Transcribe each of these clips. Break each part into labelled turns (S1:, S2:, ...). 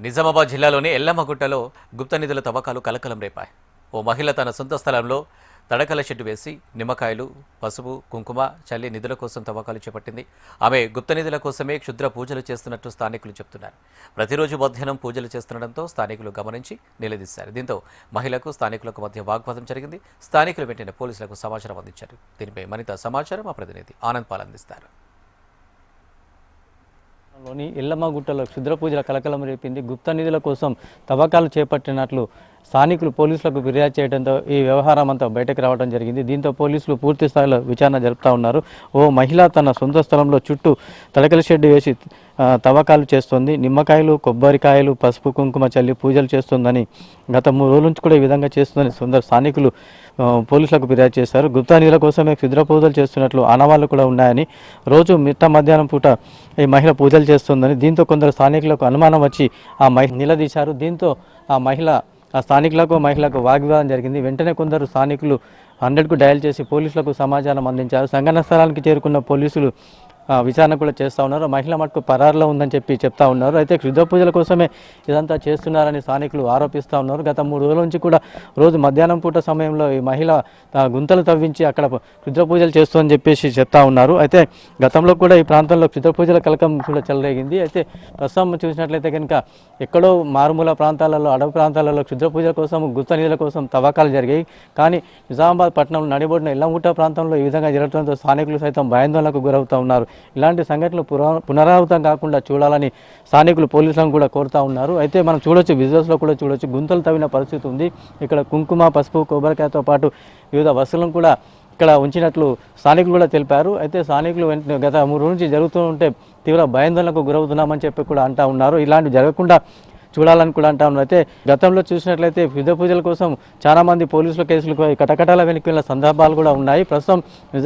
S1: నిజామాబాద్ జిల్లాలోని ఎల్లమ్మగుట్టలో గుప్త నిధుల తవ్వకాలు కలకలం రేపాయి. ఓ మహిళ తన సొంత స్థలంలో తడకల షెడ్డు వేసి నిమ్మకాయలు, పసుపు, కుంకుమ చల్లి నిధుల కోసం తవ్వకాలు చేపట్టింది. ఆమె గుప్త నిధుల కోసమే క్షుద్ర పూజలు చేస్తున్నట్టు స్థానికులు చెబుతున్నారు. ప్రతిరోజు మధ్యాహ్నం పూజలు చేస్తుండటంతో స్థానికులు గమనించి నిలదీశారు. దీంతో మహిళకు స్థానికులకు మధ్య వాగ్వాదం జరిగింది. స్థానికులు వెంటనే పోలీసులకు సమాచారం అందించారు. దీనిపై మరింత సమాచారం మా ప్రతినిధి ఆనంద్ పాల్ అందిస్తారు.
S2: లోని ఎల్లమ్మగుట్టలో క్షుద్ర పూజల కలకలం రేపింది. గుప్త నిధుల కోసం తవ్వకాలు చేపట్టినట్లు స్థానికులు పోలీసులకు ఫిర్యాదు చేయడంతో ఈ వ్యవహారం అంతా బయటకు రావడం జరిగింది. దీంతో పోలీసులు పూర్తి స్థాయిలో విచారణ జరుపుతూ ఉన్నారు. ఓ మహిళ తన సొంత స్థలంలో చుట్టూ తడకల షెడ్డు వేసి తవ్వకాలు చేస్తుంది. నిమ్మకాయలు, కొబ్బరికాయలు, పసుపు, కుంకుమ చల్లి పూజలు చేస్తుందని గత 3 రోజుల నుంచి కూడా ఈ విధంగా చేస్తుందని కొందరు స్థానికులు పోలీసులకు ఫిర్యాదు చేశారు. గుప్త నిధుల కోసమే క్షుద్ర పూజలు చేస్తున్నట్లు ఆనవాళ్లు కూడా ఉన్నాయని, రోజు మధ్యాహ్నం పూట ఈ మహిళ పూజలు చేస్తుందని దీంతో కొందరు స్థానికులకు అనుమానం వచ్చి ఆ మహిళ నిలదీశారు. దీంతో ఆ స్థానికులకు మహిళలకు వాగ్వాదం జరిగింది. వెంటనే కొందరు స్థానికులు 100కు డయల్ చేసి పోలీసులకు సమాచారం అందించారు. సంఘటన స్థలానికి చేరుకున్న పోలీసులు విచారణ కూడా చేస్తూ ఉన్నారు. మహిళ మటుకు పరారులో ఉందని చెప్తా ఉన్నారు. అయితే క్షుద్ర పూజల కోసమే ఇదంతా చేస్తున్నారని స్థానికులు ఆరోపిస్తూ ఉన్నారు. గత 3 రోజుల నుంచి కూడా రోజు మధ్యాహ్నం పూట సమయంలో ఈ మహిళ గుంతలు తవ్వించి అక్కడ క్షుద్ర పూజలు చేస్తుందని చెప్పేసి చెప్తా ఉన్నారు. అయితే గతంలో కూడా ఈ ప్రాంతంలో క్షుద్ర పూజల కలకం కూడా చెలరేగింది. అయితే ప్రస్తుతం చూసినట్లయితే కనుక ఎక్కడో మారుమూల ప్రాంతాలలో, అడవి ప్రాంతాలలో క్షుద్ర పూజల కోసం, గుప్త నిధుల కోసం తవ్వకాలు జరిగాయి. కానీ నిజామాబాద్ పట్టణంలో నడిబొడిన ఎల్లమ్మగుట్ట ప్రాంతంలో ఈ విధంగా జరగడంతో స్థానికులు సైతం భయాందోళనకు గురవుతూ ఉన్నారు. ఇలాంటి సంఘటనలు పునరావృతం కాకుండా చూడాలని స్థానికులు పోలీసులను కూడా కోరుతా ఉన్నారు. అయితే మనం చూడొచ్చు, విజువల్స్లో కూడా చూడొచ్చు, గుంతలు తవ్విన పరిస్థితి ఉంది. ఇక్కడ కుంకుమ, పసుపు, కొబ్బరికాయతో పాటు వివిధ వస్తువులను కూడా ఇక్కడ ఉంచినట్లు స్థానికులు కూడా తెలిపారు. అయితే స్థానికులు గత 3 రోజుల నుంచి జరుగుతూ ఉంటే తీవ్ర భయాందోళనకు గురవుతున్నామని చెప్పి కూడా అంటూ ఉన్నారు. ఇలాంటివి జరగకుండా చూడాలని కూడా అంటా ఉన్నారు. అయితే గతంలో చూసినట్లయితే క్షుద్ర పూజల కోసం చాలామంది పోలీసుల కేసులు కటకటాల వెనక్కి వెళ్ళిన సందర్భాలు కూడా ఉన్నాయి. ప్రస్తుతం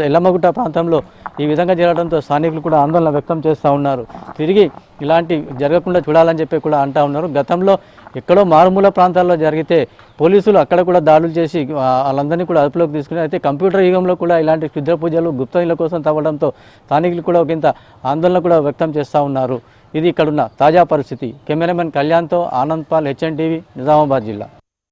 S2: ఎల్లమ్మగుట్ట ప్రాంతంలో ఈ విధంగా జరగడంతో స్థానికులు కూడా ఆందోళన వ్యక్తం చేస్తూ ఉన్నారు. తిరిగి ఇలాంటి జరగకుండా చూడాలని చెప్పి కూడా అంటా ఉన్నారు. గతంలో ఎక్కడో మారుమూల ప్రాంతాల్లో జరిగితే పోలీసులు అక్కడ కూడా దాడులు చేసి వాళ్ళందరినీ కూడా అదుపులోకి తీసుకుని, అయితే కంప్యూటర్ యుగంలో కూడా ఇలాంటి క్షుద్ర పూజలు, గుప్త నిధుల కోసం తవ్వడంతో స్థానికులు కూడా ఒకంత ఆందోళన కూడా వ్యక్తం చేస్తూ ఉన్నారు. ఇది ఇక్కడున్న తాజా పరిస్థితి. కెమెరామెన్ కళ్యాణ్తో ఆనంద్ పాల్, HN టీవీ, నిజామాబాద్ జిల్లా.